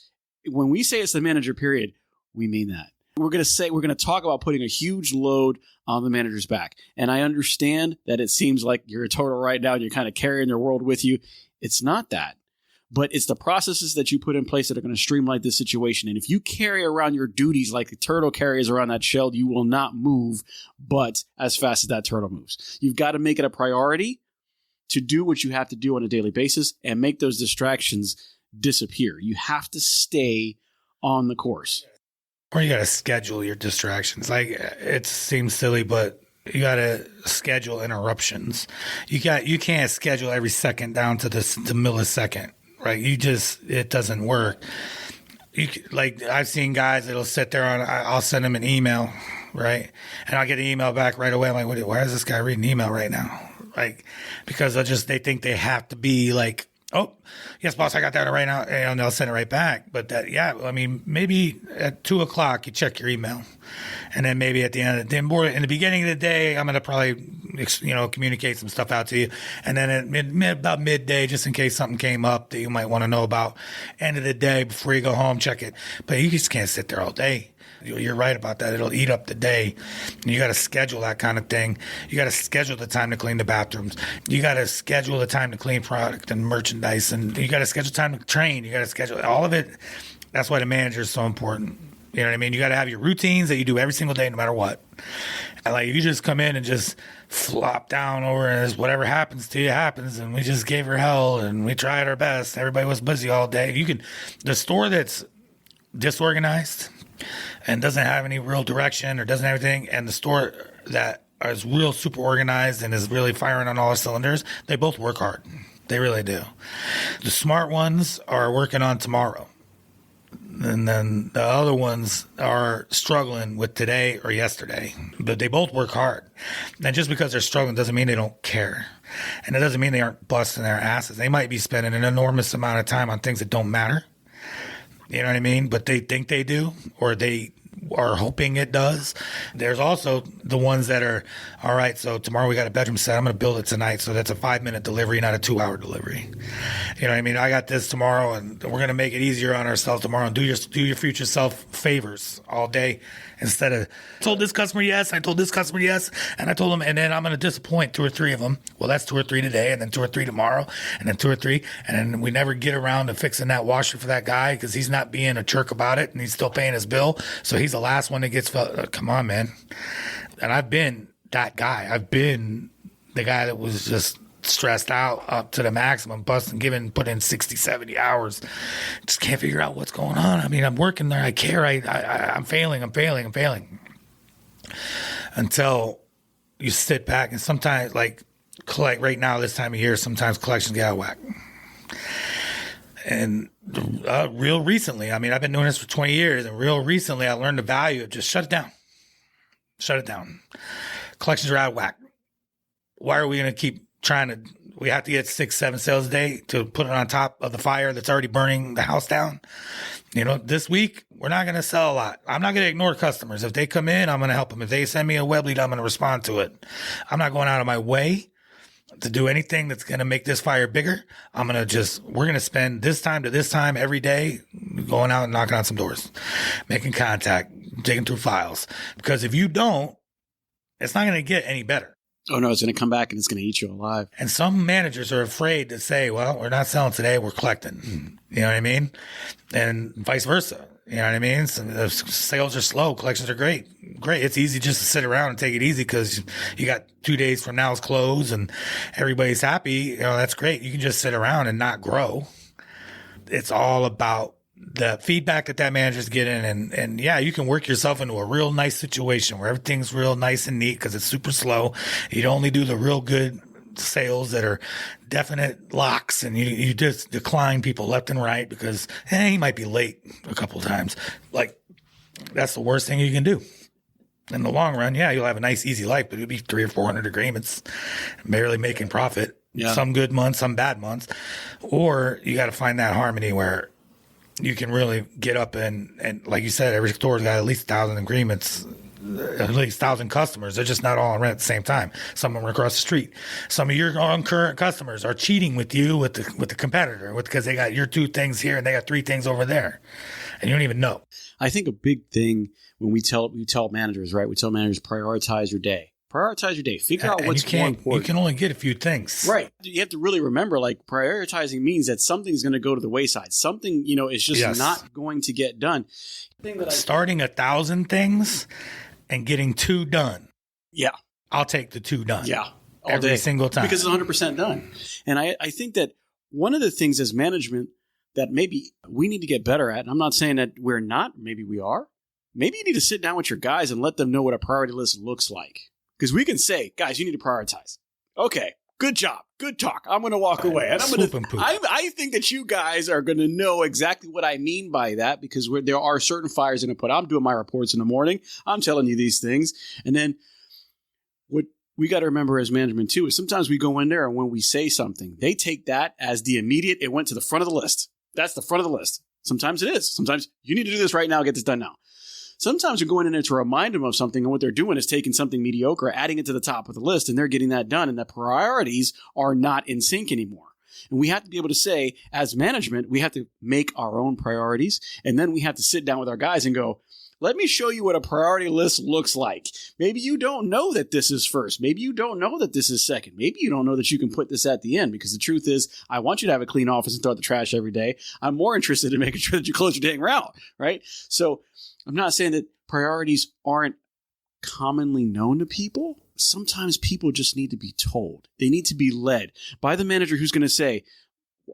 when we say it's the manager period, we mean that. We're going to talk about putting a huge load on the manager's back. And I understand that it seems like you're a total right now and you're kind of carrying their world with you. It's not that. But it's the processes that you put in place that are going to streamline this situation. And if you carry around your duties like the turtle carries around that shell, you will not move but as fast as that turtle moves. You've got to make it a priority to do what you have to do on a daily basis and make those distractions disappear. You have to stay on the course. Or you got to schedule your distractions. Like, it seems silly, but you got to schedule interruptions. You can't schedule every second down to the millisecond, right? It doesn't work. I've seen guys that'll sit there I'll send them an email, right? And I'll get an email back right away. I'm like, why is this guy reading email right now? Like, because they think they have to be like, oh, yes, boss, I got that right now. And they'll send it right back. But maybe at 2:00 you check your email. And then maybe at the end of the day, more in the beginning of the day, I'm going to probably, communicate some stuff out to you. And then at about midday, just in case something came up that you might want to know about. End of the day, before you go home, check it. But you just can't sit there all day. You're right about that. It'll eat up the day. You got to schedule that kind of thing. You got to schedule the time to clean the bathrooms. You got to schedule the time to clean product and merchandise. And you got to schedule time to train. You got to schedule all of it. That's why the manager is so important. You know what I mean? You got to have your routines that you do every single day, no matter what. And if you just come in and just flop down over and whatever happens to you happens, and we just gave her hell and we tried our best. Everybody was busy all day. The store that's disorganized and doesn't have any real direction or doesn't have anything, and the store that is real super organized and is really firing on all cylinders, they both work hard. They really do. The smart ones are working on tomorrow. And then the other ones are struggling with today or yesterday. But they both work hard. And just because they're struggling doesn't mean they don't care. And it doesn't mean they aren't busting their asses. They might be spending an enormous amount of time on things that don't matter. You know what I mean? But they think they do, or they are hoping it does. There's also the ones that are, all right, so tomorrow we got a bedroom set. I'm going to build it tonight. So that's a 5-minute delivery, not a 2-hour delivery. You know what I mean? I got this tomorrow, and we're going to make it easier on ourselves tomorrow and do your future self favors all day. Instead of, I told this customer yes, I told this customer yes, and I told them, and then I'm going to disappoint 2 or 3 of them. Well, that's 2 or 3 today, and then 2 or 3 tomorrow, and then 2 or 3, and then we never get around to fixing that washer for that guy because he's not being a jerk about it, and he's still paying his bill, so he's the last one that gets felt. Come on, man. And I've been that guy. I've been the guy that was just stressed out up to the maximum, put in 60, 70 hours. Just can't figure out what's going on. I mean, I'm working there. I care. I'm failing. Until you sit back and sometimes collect right now, this time of year, sometimes collections get out of whack. And real recently, I mean, I've been doing this for 20 years, and real recently I learned the value of just shut it down. Collections are out of whack. Why are we going to keep we have to get 6-7 sales a day to put it on top of the fire that's already burning the house down? This week, we're not going to sell a lot. I'm not going to ignore customers. If they come in, I'm going to help them. If they send me a web lead, I'm going to respond to it. I'm not going out of my way to do anything that's going to make this fire bigger. We're going to spend this time to this time every day going out and knocking on some doors, making contact, digging through files. Because if you don't, it's not going to get any better. Oh, no, it's going to come back and it's going to eat you alive. And some managers are afraid to say, well, we're not selling today, we're collecting. You know what I mean? And vice versa. You know what I mean? So if sales are slow, collections are great. It's easy just to sit around and take it easy because you got 2 days from now's close and everybody's happy. That's great. You can just sit around and not grow. It's all about the feedback that manager's getting. And yeah, you can work yourself into a real nice situation where everything's real nice and neat because it's super slow. You'd only do the real good sales that are definite locks, and you just decline people left and right because he might be late a couple of times. That's the worst thing you can do. In the long run, yeah, you'll have a nice, easy life, but it'll be 300 or 400 agreements, barely making profit. Yeah. Some good months, some bad months. Or you got to find that harmony where you can really get up and like you said, every store's got at least 1,000 agreements, at least 1,000 customers. They're just not all on rent at the same time. Some of them are across the street. Some of your current customers are cheating with you with the competitor because they got your 2 things here and they got 3 things over there, and you don't even know. I think a big thing when we tell managers, right? We tell managers prioritize your day. Prioritize your day. Figure out what's more important. You can only get a few things. Right. You have to really remember, prioritizing means that something's going to go to the wayside. Something, is just not going to get done. Starting 1,000 things and getting 2 done. Yeah. I'll take the 2 done. Yeah. Every single time. Because it's 100% done. And I think that one of the things as management that maybe we need to get better at, and I'm not saying that we're not, maybe we are, maybe you need to sit down with your guys and let them know what a priority list looks like. Because we can say, guys, you need to prioritize. Okay, good job. Good talk. I'm going to walk away. And I think that you guys are going to know exactly what I mean by that because there are certain fires in the put. I'm doing my reports in the morning. I'm telling you these things. And then what we got to remember as management too is sometimes we go in there and when we say something, they take that as the immediate, it went to the front of the list. That's the front of the list. Sometimes it is. Sometimes you need to do this right now. Get this done now. Sometimes you're going in there to remind them of something, and what they're doing is taking something mediocre, adding it to the top of the list, and they're getting that done, and the priorities are not in sync anymore. And we have to be able to say, as management, we have to make our own priorities, and then we have to sit down with our guys and go, let me show you what a priority list looks like. Maybe you don't know that this is first. Maybe you don't know that this is second. Maybe you don't know that you can put this at the end because the truth is I want you to have a clean office and throw out the trash every day. I'm more interested in making sure that you close your dang route, right? So I'm not saying that priorities aren't commonly known to people. Sometimes people just need to be told. They need to be led by the manager who's going to say,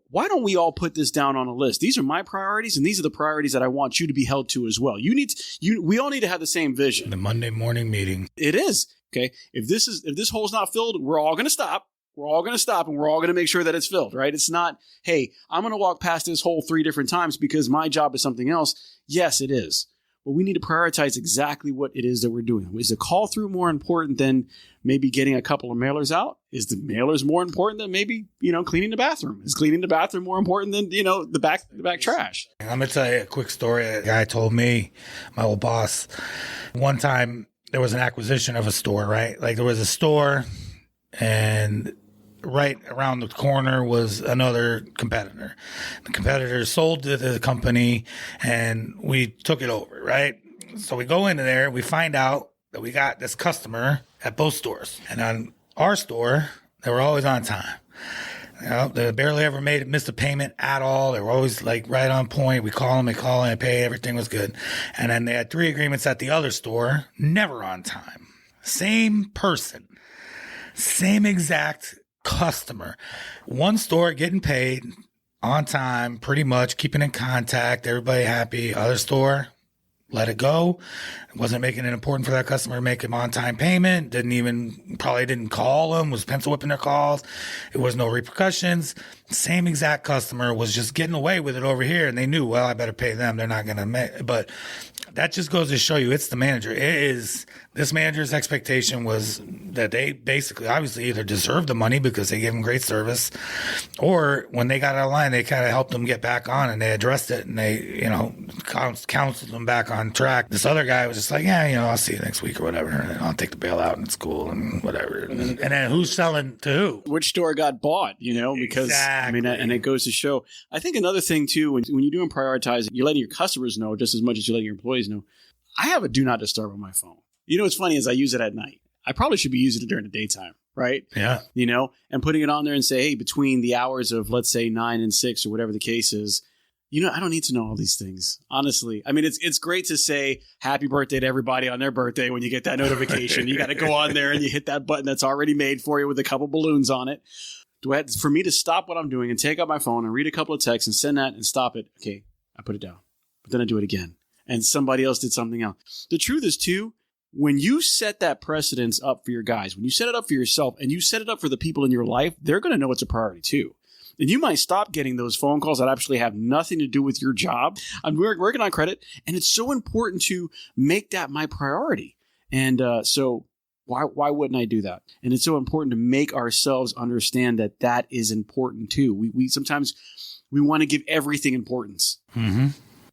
why don't we all put this down on a list? These are my priorities, and these are the priorities that I want you to be held to as well. We all need to have the same vision. The Monday morning meeting. It is. Okay. If this hole's not filled, we're all going to stop. We're all going to stop and we're all going to make sure that it's filled, right? It's not, hey, I'm going to walk past this hole 3 different times because my job is something else. Yes, it is. But we need to prioritize exactly what it is that we're doing. Is the call through more important than maybe getting a couple of mailers out? Is the mailers more important than maybe, cleaning the bathroom? Is cleaning the bathroom more important than, the back trash? I'm going to tell you a quick story. A guy told me, my old boss, one time there was an acquisition of a store, right? There was a store and right around the corner was another competitor. The competitor sold to the company and we took it over, right? So we go into there, we find out that we got this customer at both stores. And on our store, they were always on time. They barely ever missed a payment at all. They were always right on point. We call them, they call and they pay. Everything was good. And then they had 3 agreements at the other store, never on time. Same person, same exact customer. One store getting paid on time, pretty much keeping in contact, everybody happy. Other store, let it go. It wasn't making it important for that customer to make him on-time payment. Probably didn't call him, was pencil whipping their calls. It was no repercussions. Same exact customer was just getting away with it over here. And they knew, well, I better pay them. They're not going to make, but that just goes to show you it's the manager. This manager's expectation was that they basically obviously either deserved the money because they gave them great service, or when they got out of line, they kind of helped them get back on and they addressed it and they, counseled them back on track. This other guy was just like, yeah, I'll see you next week or whatever. And I'll take the bailout and it's cool and whatever. And then who's selling to who? Which store got bought, because Exactly. and it goes to show. I think another thing too, when you're doing prioritizing, you're letting your customers know just as much as you're letting your employees know. I have a do not disturb on my phone. What's funny is I use it at night. I probably should be using it during the daytime, right? Yeah. And putting it on there and say, hey, between the hours of, let's say 9 and 6 or whatever the case is, I don't need to know all these things. Honestly. I mean, it's great to say happy birthday to everybody on their birthday when you get that notification. You got to go on there and you hit that button that's already made for you with a couple balloons on it. For me to stop what I'm doing and take out my phone and read a couple of texts and send that and stop it. Okay, I put it down. But then I do it again. And somebody else did something else. The truth is, too, when you set that precedence up for your guys, when you set it up for yourself and you set it up for the people in your life, they're going to know it's a priority, too. And you might stop getting those phone calls that actually have nothing to do with your job. I'm working on credit, and it's so important to make that my priority. And so why wouldn't I do that? And it's so important to make ourselves understand that that is important, too. We sometimes we want to give everything importance. Mm-hmm.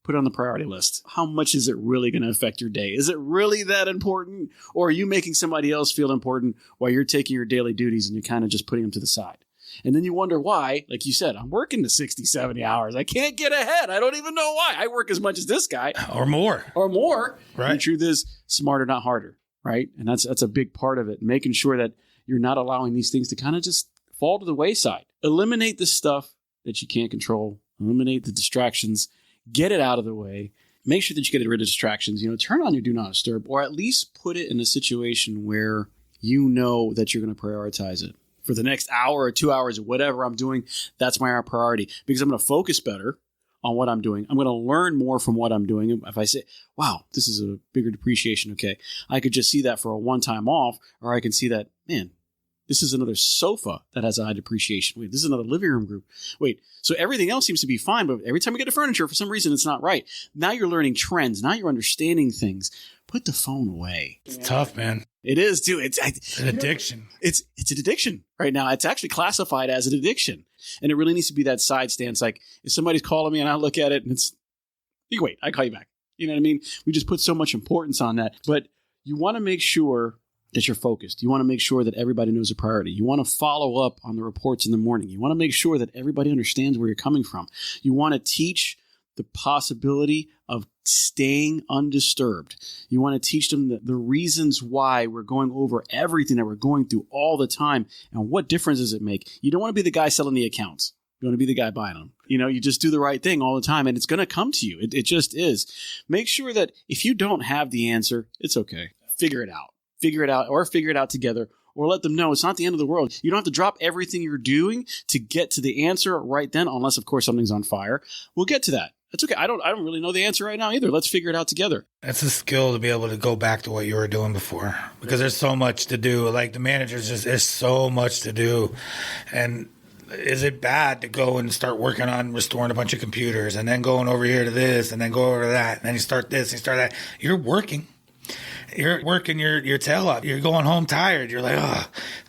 Put it on the priority list. How much is it really going to affect your day? Is it really that important? Or are you making somebody else feel important while you're taking your daily duties and you're kind of just putting them to the side? And then you wonder why, like you said, I'm working the 60, 70 hours. I can't get ahead. I don't even know why. I work as much as this guy. Or more. Right. And the truth is, smarter, not harder. Right. And that's a big part of it. Making sure that you're not allowing these things to kind of just fall to the wayside. Eliminate the stuff that you can't control. Eliminate the distractions. Get it out of the way. Make sure that you get rid of distractions. Turn on your do not disturb, or at least put it in a situation where you know that you're going to prioritize it. For the next hour or 2 hours or whatever I'm doing, that's my priority, because I'm going to focus better on what I'm doing. I'm going to learn more from what I'm doing. If I say, wow, this is a bigger depreciation, okay, I could just see that for a one-time off, or I can see that, man, this is another sofa that has a high depreciation. Wait, this is another living room group. Wait, so everything else seems to be fine, but every time we get to furniture, for some reason, it's not right. Now you're learning trends. Now you're understanding things. Put the phone away. It's tough, man. It is, too. It's an addiction. It's an addiction right now. It's actually classified as an addiction. And it really needs to be that side stance. Like, if somebody's calling me and I look at it and you can wait, I call you back. You know what I mean? We just put so much importance on that. But you want to make sure that you're focused. You want to make sure that everybody knows a priority. You want to follow up on the reports in the morning. You want to make sure that everybody understands where you're coming from. You want to teach the possibility of staying undisturbed. You want to teach them the reasons why we're going over everything that we're going through all the time and what difference does it make. You don't want to be the guy selling the accounts. You want to be the guy buying them. You just do the right thing all the time, and it's going to come to you. It just is. Make sure that if you don't have the answer, it's okay. Figure it out. Figure it out together, or let them know it's not the end of the world. You don't have to drop everything you're doing to get to the answer right then, unless, of course, something's on fire. We'll get to that. That's okay. I don't really know the answer right now either. Let's figure it out together. It's a skill to be able to go back to what you were doing before, because there's so much to do. Like the managers, there's so much to do. And is it bad to go and start working on restoring a bunch of computers and then going over here to this and then go over to that and then you start this and you start that? You're working. You're working your tail off. You're going home tired. You're like, oh,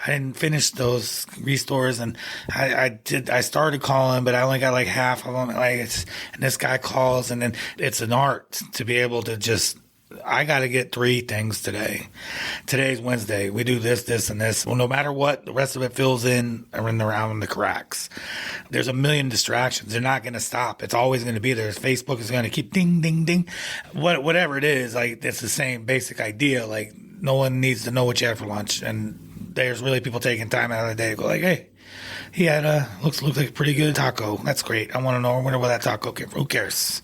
I didn't finish those restores, and I started calling, but I only got like half of them. And this guy calls, and then it's an art to be able to just. I got to get 3 things today. Today's Wednesday. We do this, this, and this. Well, no matter what, the rest of it fills in around the cracks. There's a million distractions. They're not going to stop. It's always going to be there. Facebook is going to keep ding, ding, ding. Whatever it is, like it's the same basic idea. Like no one needs to know what you had for lunch. And there's really people taking time out of the day to go like, hey, he had looks like a pretty good taco. That's great. I want to know where that taco came from. Who cares?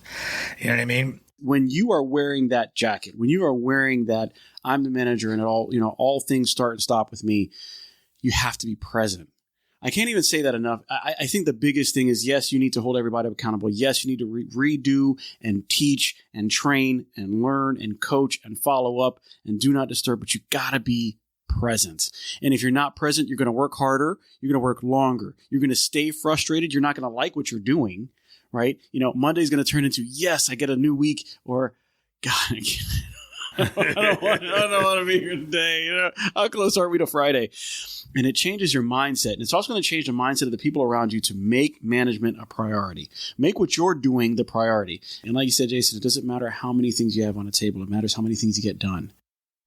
You know what I mean? When you are wearing that jacket, when you are wearing that, I'm the manager and all things start and stop with me, you have to be present. I can't even say that enough. I think the biggest thing is, yes, you need to hold everybody accountable. Yes, you need to redo and teach and train and learn and coach and follow up and do not disturb, but you got to be present. And if you're not present, you're going to work harder. You're going to work longer. You're going to stay frustrated. You're not going to like what you're doing, right? Monday's going to turn into, yes, I get a new week, or God, I don't want to be here today. How close are we to Friday? And it changes your mindset. And it's also going to change the mindset of the people around you to make management a priority. Make what you're doing the priority. And like you said, Jason, it doesn't matter how many things you have on a table. It matters how many things you get done.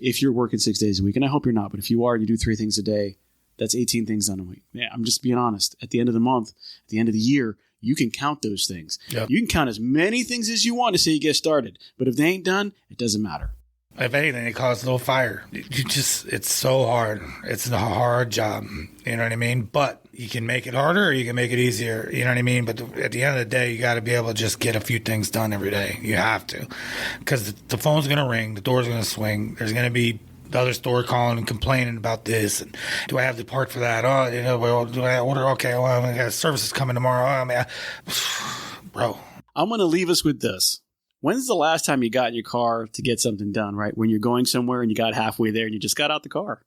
If you're working 6 days a week, and I hope you're not, but if you are and you do 3 things a day, that's 18 things done a week. Yeah, I'm just being honest. At the end of the month, at the end of the year, you can count those things. Yep. You can count as many things as you want to say you get started. But if they ain't done, it doesn't matter. If anything, it causes a little fire. It's so hard. It's a hard job. You know what I mean? But you can make it harder or you can make it easier. You know what I mean? But at the end of the day, you got to be able to just get a few things done every day. You have to. Because the phone's going to ring. The door's going to swing. There's going to be the other store calling and complaining about this. And do I have the part for that? Oh, well, do I order? Okay, well, I got services coming tomorrow. I mean, bro. I'm going to leave us with this. When's the last time you got in your car to get something done, right? When you're going somewhere and you got halfway there and you just got out the car.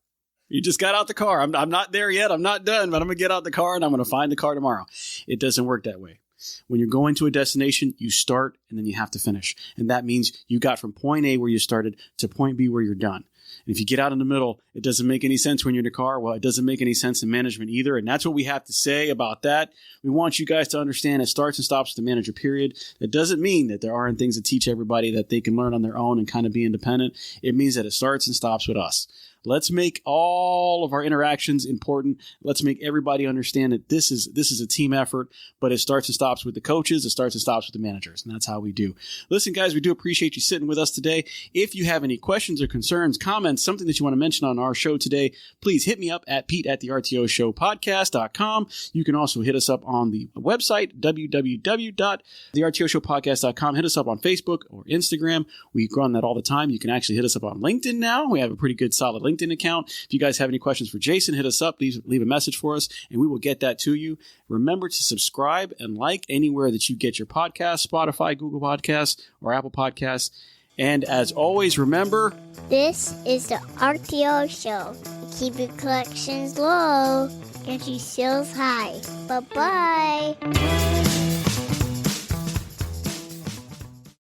You just got out the car. I'm not there yet. I'm not done, but I'm going to get out the car and I'm going to find the car tomorrow. It doesn't work that way. When you're going to a destination, you start and then you have to finish. And that means you got from point A where you started to point B where you're done. And if you get out in the middle, it doesn't make any sense when you're in the car. Well, it doesn't make any sense in management either. And that's what we have to say about that. We want you guys to understand it starts and stops with the manager, period. That doesn't mean that there aren't things to teach everybody that they can learn on their own and kind of be independent. It means that it starts and stops with us. Let's make all of our interactions important. Let's make everybody understand that this is a team effort, but it starts and stops with the coaches. It starts and stops with the managers, and that's how we do. Listen, guys, we do appreciate you sitting with us today. If you have any questions or concerns, comments, something that you want to mention on our show today, please hit me up at pete@thertoshowpodcast.com. You can also hit us up on the website, www.thertoshowpodcast.com. Hit us up on Facebook or Instagram. We run that all the time. You can actually hit us up on LinkedIn now. We have a pretty good, solid LinkedIn account. If you guys have any questions for Jason, hit us up, leave a message for us, and we will get that to you. Remember to subscribe and like anywhere that you get your podcasts, Spotify, Google Podcasts, or Apple Podcasts. And as always, remember, this is the RTO Show. Keep your collections low, get your sales high. Bye-bye.